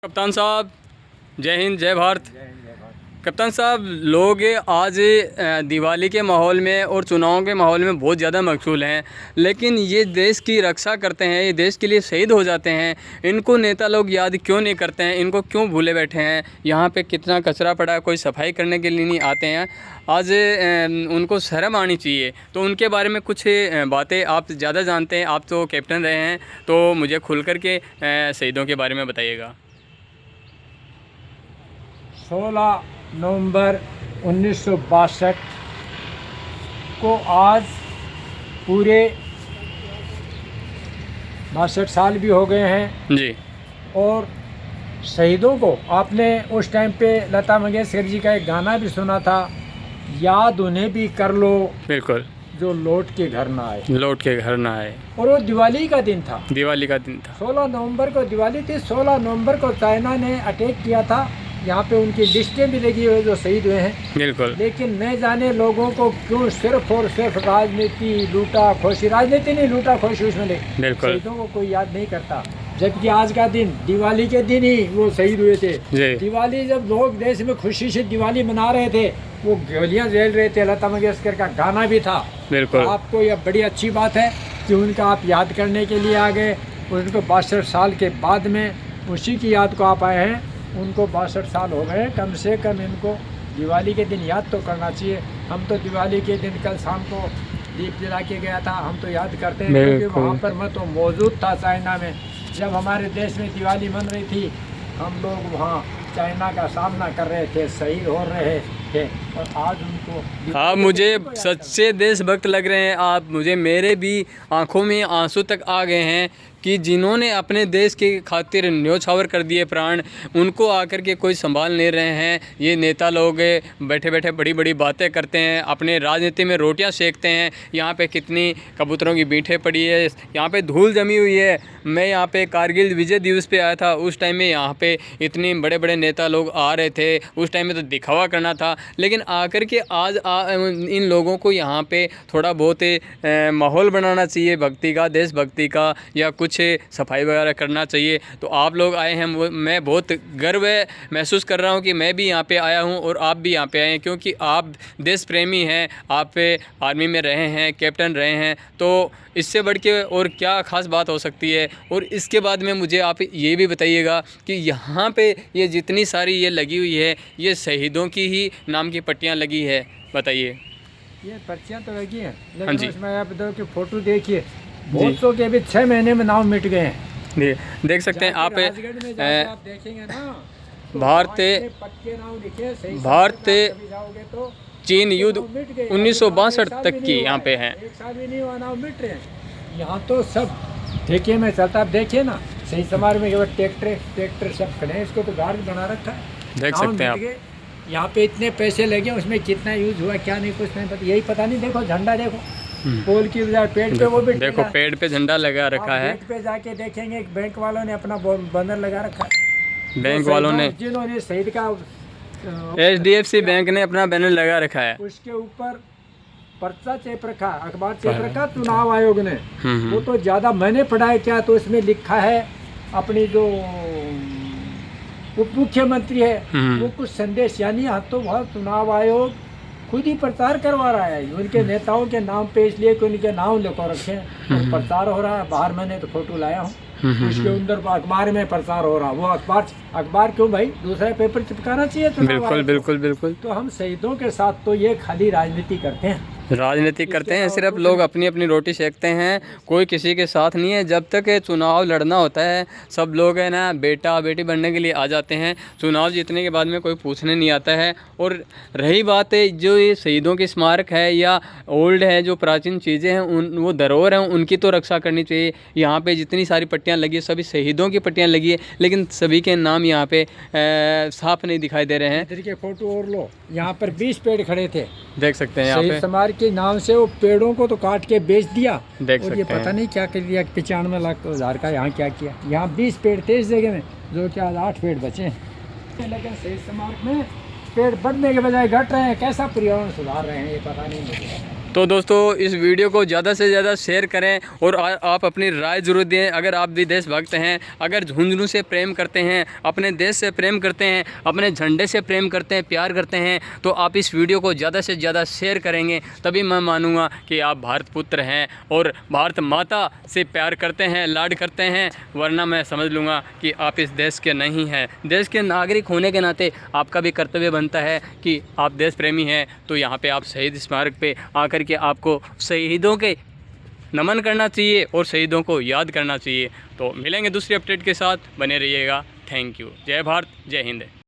कप्तान साहब, जय हिंद जय भारत। कप्तान साहब, लोग आज दिवाली के माहौल में और चुनाव के माहौल में बहुत ज़्यादा मशगूल हैं, लेकिन ये देश की रक्षा करते हैं, ये देश के लिए शहीद हो जाते हैं। इनको नेता लोग याद क्यों नहीं करते हैं? इनको क्यों भूले बैठे हैं? यहाँ पे कितना कचरा पड़ा है, कोई सफाई करने के लिए नहीं आते हैं। आज उनको शर्म आनी चाहिए। तो उनके बारे में कुछ बातें आप ज़्यादा जानते हैं, आप तो कैप्टन रहे हैं, तो मुझे खुल कर के शहीदों के बारे में बताइएगा। 16 नवंबर 1962 को आज पूरे 62 साल भी हो गए हैं जी। और शहीदों को आपने उस टाइम पे लता मंगेशकर जी का एक गाना भी सुना था, याद उन्हें भी कर लो बिल्कुल, जो लौट के घर ना आए। लौट के घर ना आए। और वो दिवाली का दिन था, दिवाली का दिन था। 16 नवंबर को दिवाली थी। 16 नवंबर को चाइना ने अटैक किया था। यहाँ पे उनकी लिस्टें भी लगी हुई जो शहीद हुए हैं। बिल्कुल। लेकिन न जाने लोगों को क्यों सिर्फ और सिर्फ राजनीति, लूटा खोशी, राजनीति नहीं लूटा खोशी उसमें ले बिल्कुल। शहीदों को कोई याद नहीं करता। जबकि आज का दिन दिवाली के दिन ही वो शहीद हुए थे। दिवाली जब लोग देश में खुशी से दिवाली मना रहे थे, वो गोलियां जल रहे थे, लता मंगेशकर का गाना भी था। बिल्कुल। आपको यह बड़ी अच्छी बात है कि उनका आप याद करने के लिए आ गए। उनको 62 साल के बाद में उसी की याद को आप आए हैं। उनको 62 साल हो गए, कम से कम इनको दिवाली के दिन याद तो करना चाहिए। हम तो दिवाली के दिन कल शाम को दीप जला के गया था, हम तो याद करते हैं क्योंकि वहाँ पर मैं तो मौजूद था चाइना में। जब हमारे देश में दिवाली मन रही थी, हम लोग वहाँ चाइना का सामना कर रहे थे, शहीद हो रहे थे। और आज उनको आप मुझे सच्चे देशभक्त लग रहे हैं आप मुझे। मेरे भी आंखों में आंसू तक आ गए हैं कि जिन्होंने अपने देश के खातिर न्योछावर कर दिए प्राण, उनको आकर के कोई संभाल नहीं रहे हैं। ये नेता लोग बैठे बैठे बड़ी बड़ी बातें करते हैं, अपने राजनीति में रोटियां सेकते हैं। यहाँ पे कितनी कबूतरों की बीठें पड़ी है, यहाँ पे धूल जमी हुई है। मैं यहाँ पे कारगिल विजय दिवस पे आया था, उस टाइम में यहाँ पे इतने बड़े बड़े नेता लोग आ रहे थे। उस टाइम में तो दिखावा करना था, लेकिन आकर के आज इन लोगों को यहाँ पे थोड़ा बहुत माहौल बनाना चाहिए भक्ति का, देशभक्ति का, या कुछ सफाई वगैरह करना चाहिए। तो आप लोग आए हैं, मैं बहुत गर्व महसूस कर रहा हूँ कि मैं भी यहाँ पे आया हूँ और आप भी यहाँ पे आए हैं, क्योंकि आप देश प्रेमी हैं, आप आर्मी में रहे हैं, कैप्टन रहे हैं। तो इससे बढ़ के और क्या ख़ास बात हो सकती है? और इसके बाद में मुझे आप ये भी बताइएगा कि यहाँ पे ये जितनी सारी ये लगी हुई है, ये शहीदों की ही नाम की पट्टियाँ लगी है, बताइए। ये पर्चियाँ तो लगी हैं, हाँ जी। लेकिन उसमें आप देखो कि फोटो देखिए, बहुत सौ के अभी 6 महीने में नाम मिट गए हैं। देख सकते हैं आप देखेंगे ना, भारत तो चीन युद्ध 1962 तक की यहाँ पे है। एक साल भी नहीं हुआ, नाम मिट रहे हैं। यहाँ तो सब ठेके में चलता। आप देखिए ना, सही समार में केवल ट्रैक्टर सब खड़े हैं, इसको तो गार्ड बना रखा है। देख सकते हैं आप। यहाँ पे इतने पैसे लगे, उसमें कितना यूज हुआ क्या नहीं कुछ नहीं पता, यही पता नहीं। देखो झंडा देखो, पोल की बजाय पेड़ पे, वो भी देखो पेड़ पे झंडा लगा रखा है। पेड़ पे जाके देखेंगे, बैंक वालों ने अपना बैनर लगा रखा है। बैंक वालों ने, जिन्होंने शहीद का HDFC बैंक ने अपना बैनर लगा रखा है। उसके ऊपर पर्चा चेप रखा, अखबार चेप रखा चुनाव आयोग ने। वो तो ज़्यादा मैंने पढ़ा है क्या, तो इसमें लिखा है अपनी जो उप मुख्यमंत्री है वो कुछ संदेश, यानी यहाँ तो वह चुनाव आयोग खुद ही प्रचार करवा रहा है उनके नेताओं के नाम पे, इसलिए कि उनके नाम लिखो रखे हैं और प्रचार हो रहा है। बाहर मैंने तो फोटो लाया हूँ, उसके अंदर अखबार में प्रचार हो रहा। वो अखबार क्यों भाई, दूसरा पेपर चिपकाना चाहिए। बिल्कुल बिल्कुल बिल्कुल। तो हम शहीदों के साथ तो ये खाली राजनीति करते हैं, राजनीति करते हैं, सिर्फ लोग अपनी अपनी रोटी सेकते हैं, कोई किसी के साथ नहीं है। जब तक चुनाव लड़ना होता है, सब लोग है ना बेटा बेटी बनने के लिए आ जाते हैं। चुनाव जीतने के बाद में कोई पूछने नहीं आता है। और रही बात है जो ये शहीदों की स्मारक है या ओल्ड है, जो प्राचीन चीज़ें हैं, वो धरोहर हैं, उनकी तो रक्षा करनी चाहिए। यहाँ पे जितनी सारी पट्टियाँ लगी है, सभी शहीदों की पट्टियाँ लगी है, लेकिन सभी के नाम यहाँ पे साफ नहीं दिखाई दे रहे हैं। इधर के फोटो और लो, यहाँ पर 20 पेड़ खड़े थे, देख सकते हैं यहाँ पे। समाज के नाम से वो पेड़ों को तो काट के बेच दिया, देख और सकते ये पता नहीं क्या कर दिया, 95 लाख का यहाँ क्या किया। यहाँ 20 पेड़ थे इस जगह में, जो कि आज 8 पेड़ बचे हैं। लेकिन शहीद समाज में पेड़ बढ़ने के बजाय घट रहे हैं। कैसा पर्यावरण सुधार रहे हैं ये पता नहीं मुझे। तो दोस्तों इस वीडियो को ज़्यादा से ज़्यादा शेयर करें और आप अपनी राय ज़रूर दें। अगर आप भी देशभक्त हैं, अगर झुंझुनू से प्रेम करते हैं, अपने देश से प्रेम करते हैं, अपने झंडे से प्रेम करते हैं, प्यार करते हैं, तो आप इस वीडियो को ज़्यादा से ज़्यादा शेयर करेंगे, तभी मैं मानूंगा कि आप भारत पुत्र हैं और भारत माता से प्यार करते हैं, लाड करते हैं। वरना मैं समझ लूँगा कि आप इस देश के नहीं हैं। देश के नागरिक होने के नाते आपका भी कर्तव्य बनता है कि आप देश प्रेमी हैं, तो यहाँ पे आप शहीद स्मारक पे आकर के आपको शहीदों के नमन करना चाहिए और शहीदों को याद करना चाहिए। तो मिलेंगे दूसरी अपडेट के साथ, बने रहिएगा। Thank you. जय भारत, जय हिंद।